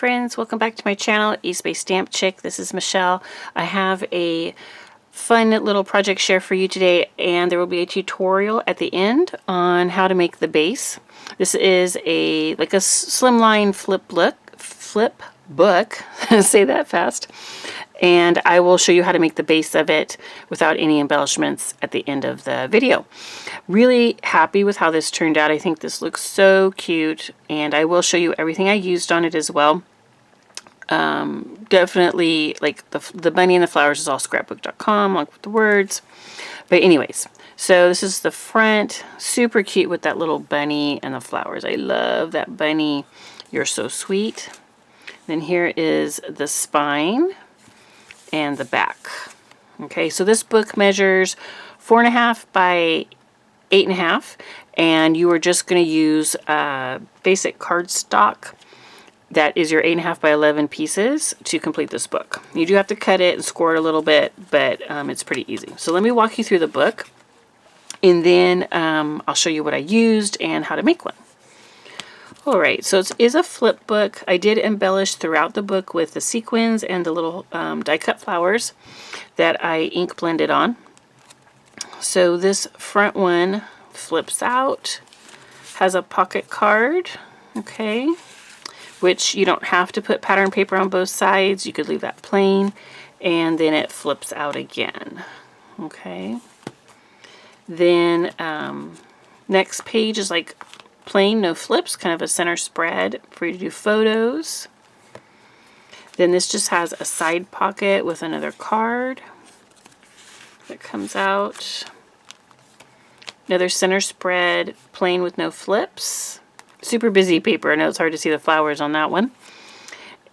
friends, welcome back to my channel, East Bay Stamp Chick. This is Michelle. I have a fun little project share for you today, and there will be a tutorial at the end on how to make the base. This is like a slimline flip book, say that fast, and I will show you how to make the base of it without any embellishments at the end of the video. Really happy with how this turned out. I think this looks so cute, and I will show you everything I used on it as well. Definitely, like the bunny and the flowers is all scrapbook.com, along with the words. But anyways, so this is the front, super cute with that little bunny and the flowers. I love that bunny. You're so sweet. Then here is the spine and the back. Okay, so this book measures 4.5 by 8.5, and you are just going to use basic cardstock. That is your 8.5 by 11 pieces to complete this book. You do have to cut it and score it a little bit, but it's pretty easy. So let me walk you through the book, and then I'll show you what I used and how to make one. Alright, so it is a flip book. I did embellish throughout the book with the sequins and the little die cut flowers that I ink blended on. So this front one flips out, has a pocket card, okay, which you don't have to put pattern paper on both sides. You could leave that plain, and then it flips out again, okay. Then next page is like plain, no flips, kind of a center spread for you to do photos. Then this just has a side pocket with another card that comes out. Another center spread, plain with no flips. Super busy paper. I know it's hard to see the flowers on that one.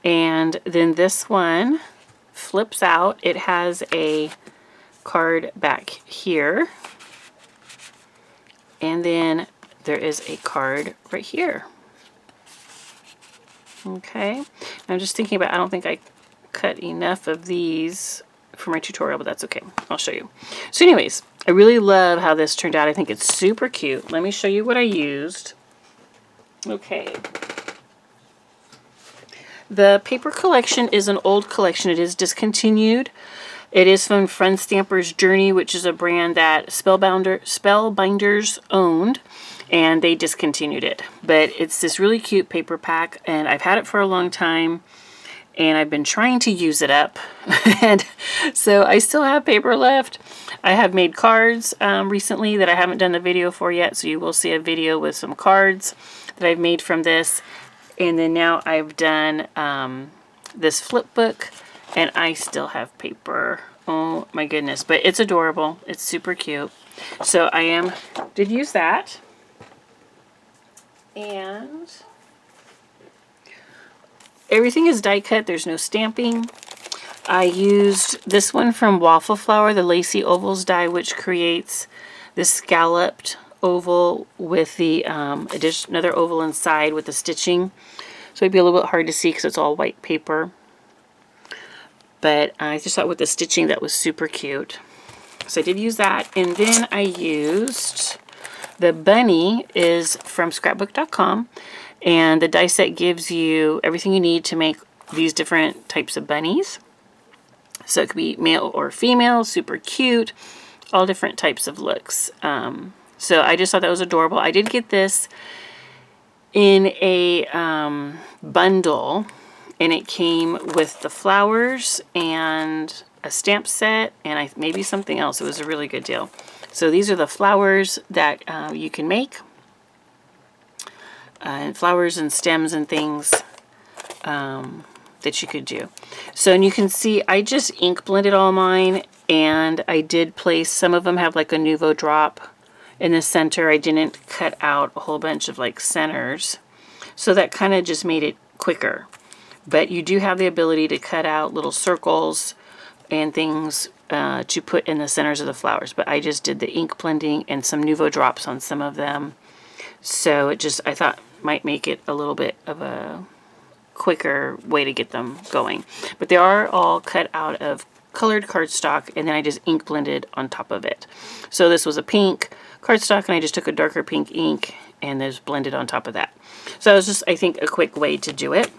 And then this one flips out. It has a card back here. And then there is a card right here. Okay. I'm just thinking about, I don't think I cut enough of these for my tutorial, but that's okay. I'll show you. So anyways, I really love how this turned out. I think it's super cute. Let me show you what I used. Okay. The paper collection is an old collection. It is discontinued. It is from Friend Stamper's Journey, which is a brand that Spellbinders owned, and they discontinued it. But it's this really cute paper pack, and I've had it for a long time, and I've been trying to use it up. And so I still have paper left. I have made cards recently that I haven't done the video for yet, so you will see a video with some cards that I've made from this. And then now I've done this flip book, and I still have paper. Oh my goodness, but it's adorable. It's super cute. So I did use that. And everything is die cut. There's no stamping. I used this one from Waffle Flower, the Lacy Ovals die, which creates this scalloped oval with the another oval inside with the stitching. So it'd be a little bit hard to see because it's all white paper. But I just thought with the stitching that was super cute. So I did use that. And then I used the bunny is from scrapbook.com. And the die set gives you everything you need to make these different types of bunnies. So it could be male or female, super cute, all different types of looks. So I just thought that was adorable. I did get this in a bundle, and it came with the flowers and a stamp set and maybe something else. It was a really good deal. So these are the flowers that you can make. And flowers and stems and things that you could do. So, and you can see I just ink blended all mine, and I did place, some of them have like a Nuvo drop in the center. I didn't cut out a whole bunch of like centers, so that kind of just made it quicker. But you do have the ability to cut out little circles and things to put in the centers of the flowers. But I just did the ink blending and some Nuvo drops on some of them. So it just, I thought, might make it a little bit of a quicker way to get them going. But they are all cut out of colored cardstock, and then I just ink blended on top of it. So this was a pink cardstock, and I just took a darker pink ink and just blended on top of that. So it was just, I think, a quick way to do it.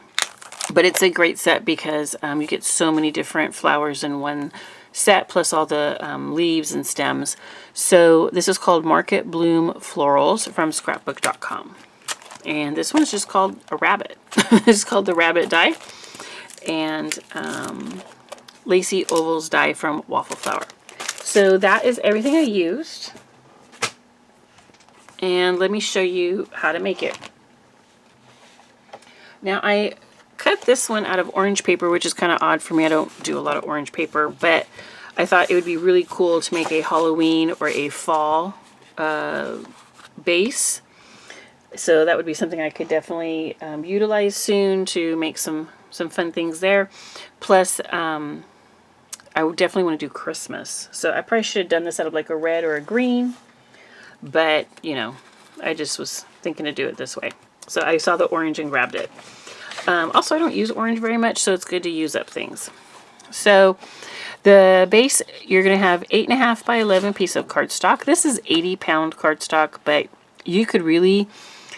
But it's a great set because you get so many different flowers in one set, plus all the leaves and stems. So this is called Market Bloom Florals from scrapbook.com. And this one's just called a rabbit. It's called the Rabbit Die. And Lacy Ovals die from Waffle Flower. So that is everything I used. And let me show you how to make it. Now I cut this one out of orange paper, which is kind of odd for me. I don't do a lot of orange paper, but I thought it would be really cool to make a Halloween or a fall base. So that would be something I could definitely utilize soon to make some fun things there. Plus, I would definitely want to do Christmas. So I probably should have done this out of like a red or a green. But, you know, I just was thinking to do it this way. So I saw the orange and grabbed it. Also, I don't use orange very much, so it's good to use up things. So the base, you're going to have 8.5 by 11 piece of cardstock. This is 80-pound cardstock, but you could really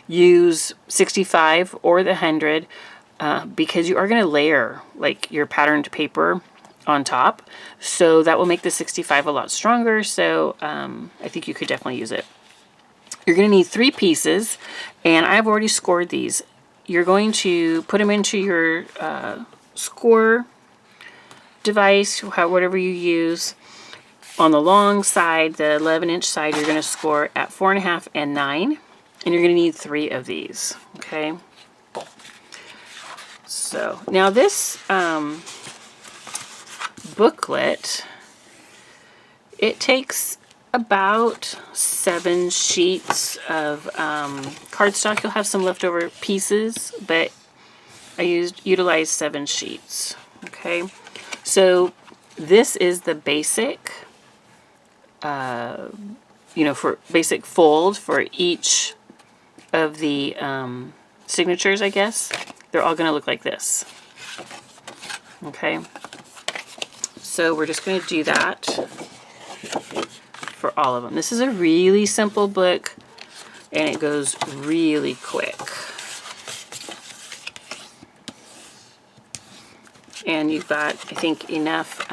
use 65 or the 100 because you are going to layer like your patterned paper on top. So that will make the 65 a lot stronger. So I think you could definitely use it. You're going to need 3 pieces, and I've already scored these. You're going to put them into your score device, whatever you use. On the long side, the 11-inch side, you're going to score at 4.5 and 9. And you're going to need 3 of these, okay? So, now this booklet, it takes about 7 sheets of cardstock. You'll have some leftover pieces, but I utilized 7 sheets, okay? So, this is the basic, you know, for basic fold for each of the signatures, I guess. They're all going to look like this. Okay. So we're just going to do that for all of them. This is a really simple book, and it goes really quick. And you've got, I think, enough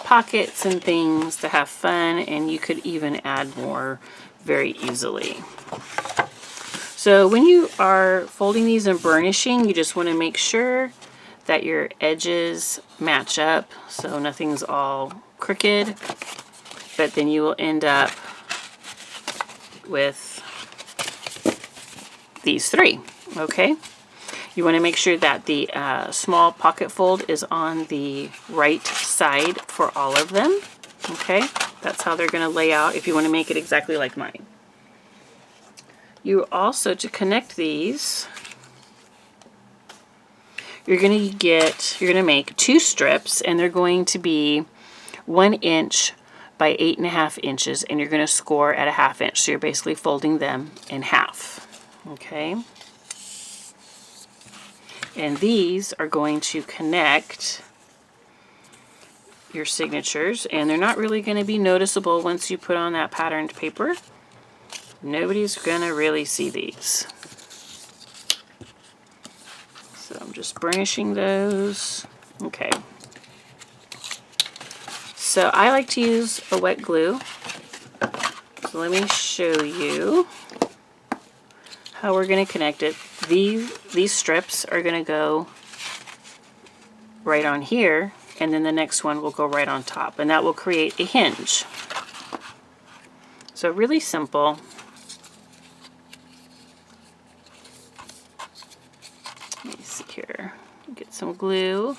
pockets and things to have fun, and you could even add more very easily. So when you are folding these and burnishing, you just want to make sure that your edges match up so nothing's all crooked, but then you will end up with these 3, okay? You want to make sure that the small pocket fold is on the right side for all of them, okay? That's how they're going to lay out if you want to make it exactly like mine. You also, to connect these, you're going to make 2 strips, and they're going to be 1 inch by 8.5 inches, and you're going to score at a 1/2 inch. So you're basically folding them in half, okay? And these are going to connect your signatures, and they're not really going to be noticeable once you put on that patterned paper. Nobody's going to really see these. So I'm just burnishing those. Okay. So I like to use a wet glue. So let me show you how we're going to connect it. These strips are going to go right on here, and then the next one will go right on top, and that will create a hinge. So really simple. Let me see here. Get some glue.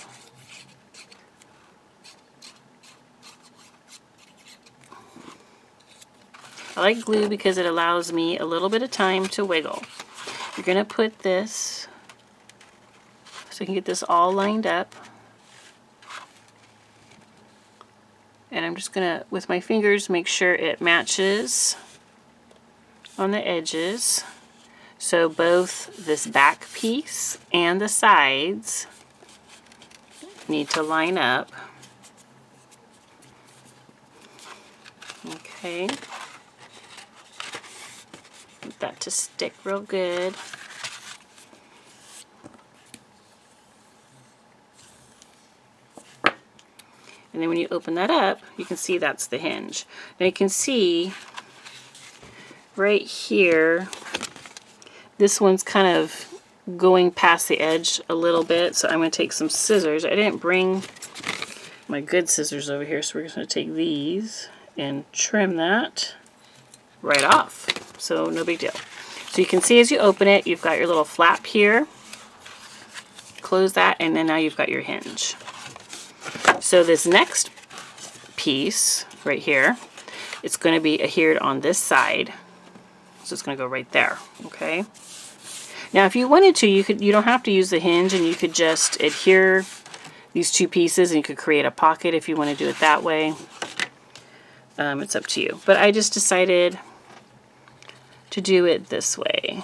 I like glue because it allows me a little bit of time to wiggle. You're going to put this so you can get this all lined up. And I'm just going to, with my fingers, make sure it matches on the edges. So both this back piece and the sides need to line up. Okay. Get that to stick real good. And then when you open that up, you can see that's the hinge. Now you can see right here, this one's kind of going past the edge a little bit. So I'm going to take some scissors. I didn't bring my good scissors over here, so we're just going to take these and trim that right off. So no big deal. So you can see as you open it, you've got your little flap here. Close that, and then now you've got your hinge. So this next piece right here, it's going to be adhered on this side. So it's going to go right there, okay? Now if you wanted to, you don't have to use the hinge, and you could just adhere these two pieces and you could create a pocket if you want to do it that way. It's up to you. But I just decided to do it this way.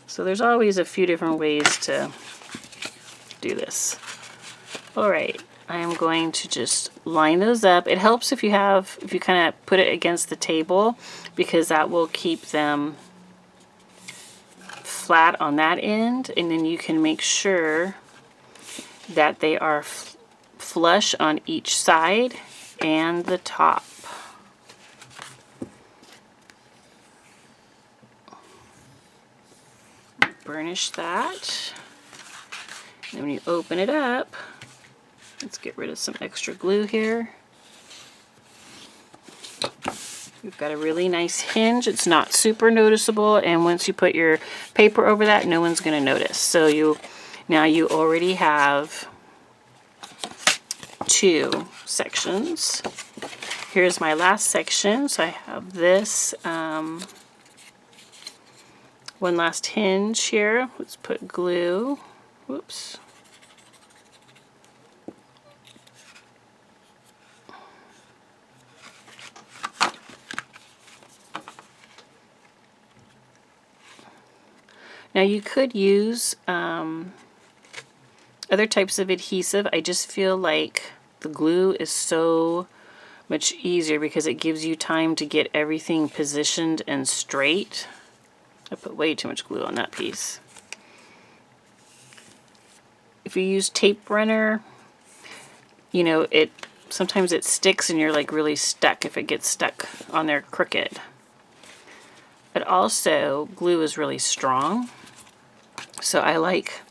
So there's always a few different ways to do this. Alright, I am going to just line those up. It helps if you kind of put it against the table, because that will keep them flat on that end, and then you can make sure that they are flush on each side and the top. Burnish that. And when you open it up, let's get rid of some extra glue here. You've got a really nice hinge. It's not super noticeable, and once you put your paper over that, no one's going to notice. So now you already have two sections. Here's my last section. So I have this one last hinge here. Let's put glue. Whoops. Now you could use other types of adhesive. I just feel like the glue is so much easier because it gives you time to get everything positioned and straight. I put way too much glue on that piece. If you use tape runner, you know, sometimes it sticks and you're like really stuck if it gets stuck on there crooked. But also glue is really strong. So I like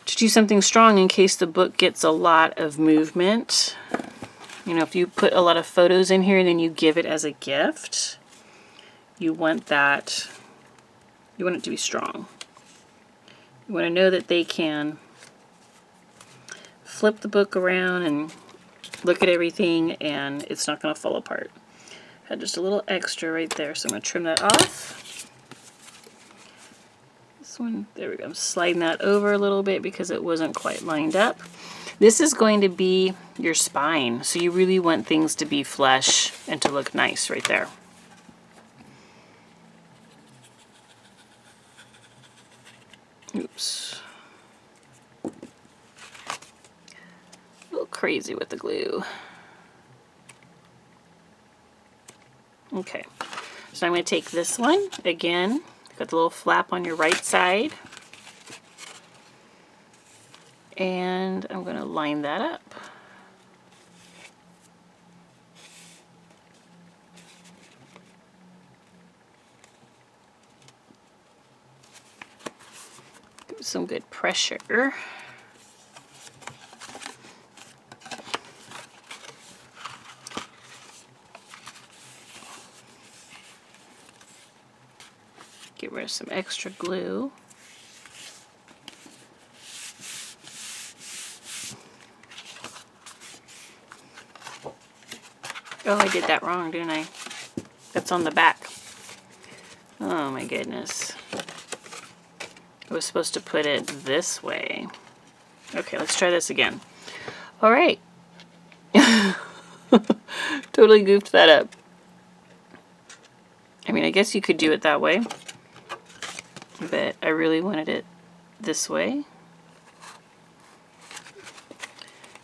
to do something strong in case the book gets a lot of movement. You know, if you put a lot of photos in here and then you give it as a gift, you want it to be strong. You want to know that they can flip the book around and look at everything and it's not going to fall apart. Had just a little extra right there, so I'm going to trim that off. This one, there we go. I'm sliding that over a little bit because it wasn't quite lined up. This is going to be your spine, so you really want things to be flush and to look nice right there. Oops. A little crazy with the glue. Okay, so I'm going to take this one again. Got the little flap on your right side. And I'm going to line that up. Give it some good pressure. Get rid of some extra glue. Oh, I did that wrong, didn't I? That's on the back. Oh my goodness. I was supposed to put it this way. Okay, let's try this again. All right. Totally goofed that up. I mean, I guess you could do it that way, but I really wanted it this way.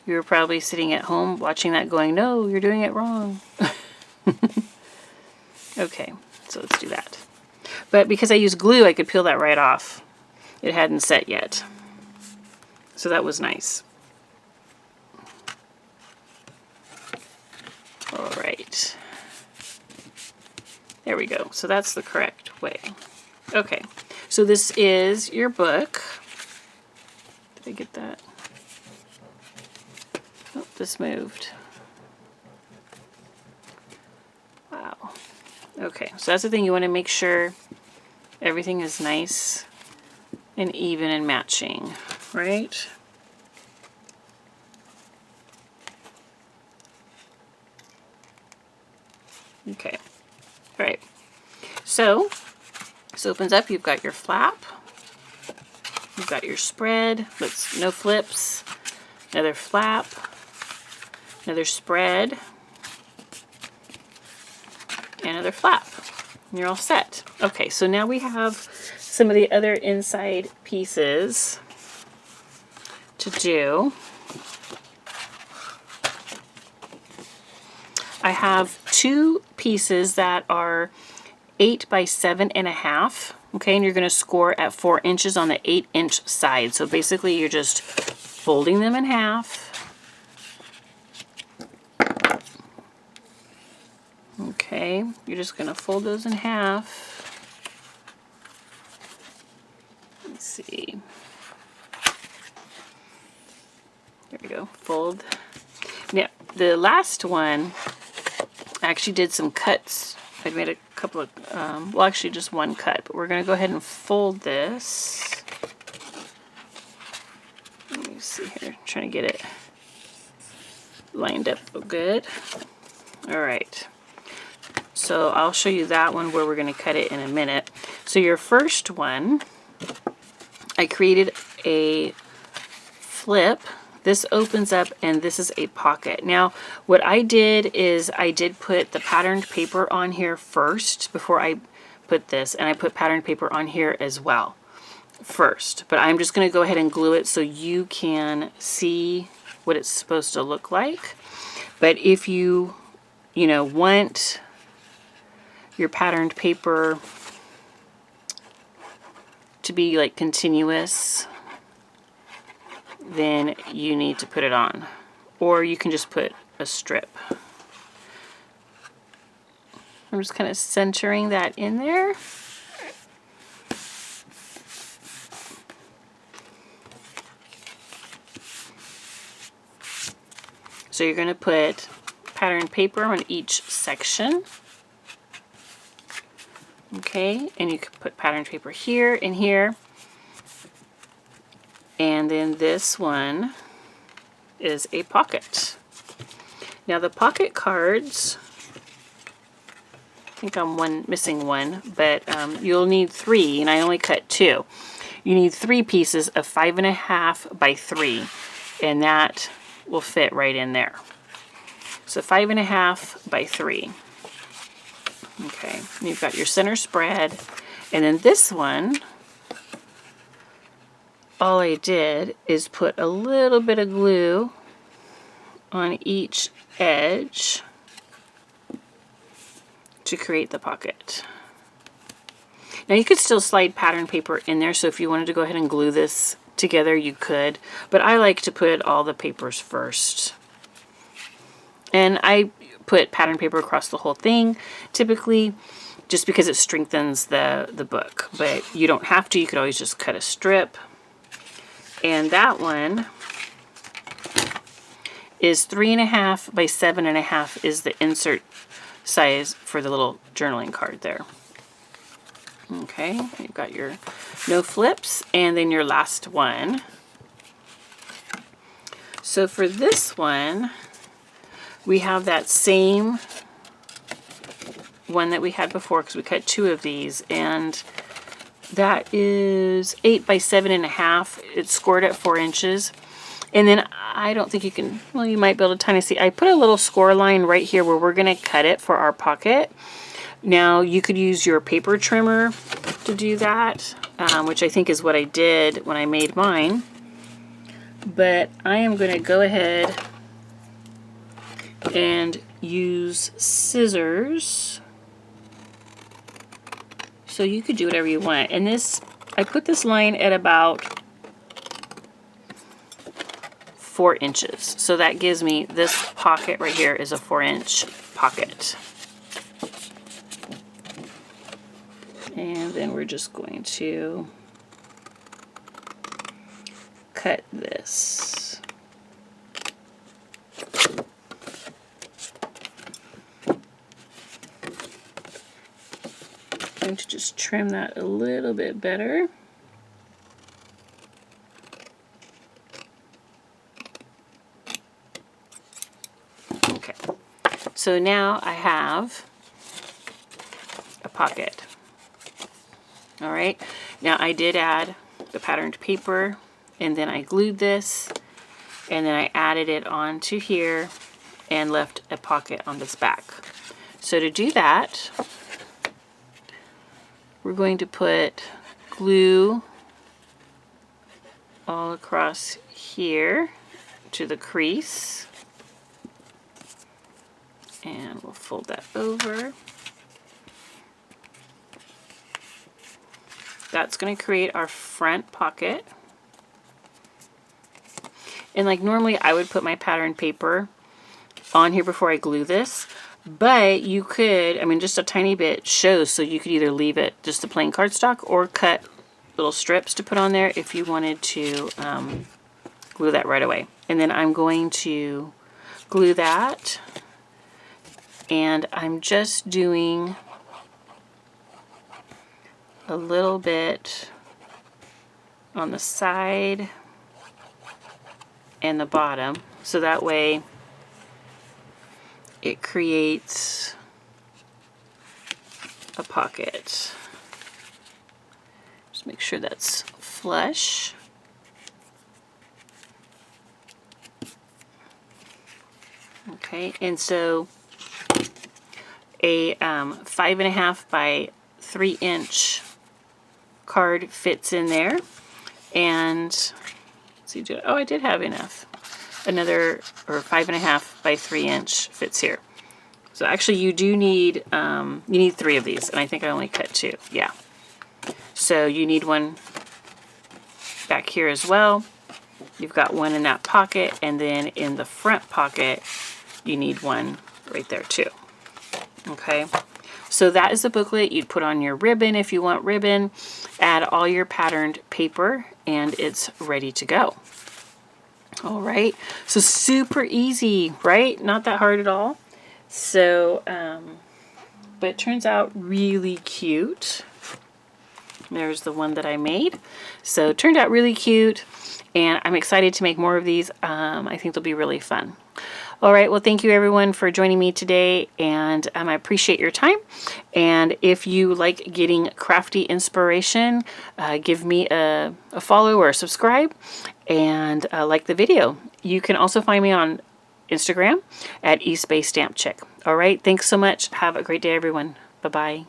You were probably sitting at home watching that going, no, you're doing it wrong. Okay, so let's do that. But because I used glue, I could peel that right off. It hadn't set yet. So that was nice. right. There we go. So that's the correct way. Okay, so this is your book. Did I get that? Oh, this moved. Wow. Okay, so that's the thing. You want to make sure everything is nice and even and matching, right? Okay. All right. So this opens up. You've got your flap. You've got your spread. Let's no flips. Another flap. Another spread. Another flap. And you're all set. Okay, so now we have some of the other inside pieces to do. I have two pieces that are 8 by 7.5. Okay, and you're going to score at 4 inches on the 8-inch side. So basically you're just folding them in half. Okay, you're just going to fold those in half. Let's see. There we go, fold. Now, the last one, I actually did some cuts. I made a couple of, well, actually just one cut, but we're going to go ahead and fold this. Let me see here, I'm trying to get it lined up good. All right, so I'll show you that one where we're going to cut it in a minute. So your first one, I created a flip. This opens up and this is a pocket. Now, what I did is I did put the patterned paper on here first before I put this, and I put patterned paper on here as well first. But I'm just going to go ahead and glue it so you can see what it's supposed to look like. But if you want your patterned paper to be like continuous, then you need to put it on. Or you can just put a strip. I'm just kind of centering that in there. So you're going to put pattern paper on each section. Okay, and you can put pattern paper here and here. And then this one is a pocket. Now the pocket cards, I think I'm missing one, but you'll need 3, and I only cut 2. You need 3 pieces of 5.5 by 3, and that will fit right in there. So 5.5 by 3. Okay, you've got your center spread, and then this one, all I did is put a little bit of glue on each edge to create the pocket. Now you could still slide pattern paper in there, so if you wanted to go ahead and glue this together, you could, but I like to put all the papers first. And I put pattern paper across the whole thing, typically, just because it strengthens the book. But you don't have to, you could always just cut a strip. And that one is 3.5 by 7.5 is the insert size for the little journaling card there. Okay, you've got your no flips, and then your last one. So for this one, we have that same one that we had before, because we cut 2 of these, and that is 8 by 7.5. It's scored at 4 inches. And then I don't think you can, well, you might be able to kind of see, I put a little score line right here where we're going to cut it for our pocket. Now you could use your paper trimmer to do that, which I think is what I did when I made mine. But I am going to go ahead and use scissors. So you could do whatever you want. And this, I put this line at about 4 inches. So that gives me, this pocket right here is a 4-inch pocket. And then we're just going to cut this. I'm going to just trim that a little bit better. Okay, so now I have a pocket. All right, now I did add the patterned paper, and then I glued this, and then I added it onto here and left a pocket on this back. So to do that, we're going to put glue all across here to the crease, and we'll fold that over. That's going to create our front pocket. And like normally I would put my pattern paper on here before I glue this, but you could, I mean, just a tiny bit shows, so you could either leave it just the plain cardstock or cut little strips to put on there if you wanted to glue that right away. And then I'm going to glue that, and I'm just doing a little bit on the side and the bottom, so that way it creates a pocket. Just make sure that's flush. Okay, and so a 5.5 by 3 inch card fits in there, and let's see, oh, I did have enough. Another, or 5.5 by 3 inch fits here. So actually you do need, you need 3 of these, and I think I only cut 2, yeah. So you need one back here as well. You've got one in that pocket, and then in the front pocket, you need one right there too. Okay, so that is the booklet. You'd put on your ribbon if you want ribbon, add all your patterned paper, and it's ready to go. All right, so super easy, right? Not that hard at all. So, but it turns out really cute. There's the one that I made. So it turned out really cute, and I'm excited to make more of these. I think they'll be really fun. All right, well, thank you everyone for joining me today, and I appreciate your time. And if you like getting crafty inspiration, give me a follow or a subscribe, and like the video. You can also find me on Instagram at East Bay Stamp Chick. All right, thanks so much. Have a great day, everyone. Bye-bye.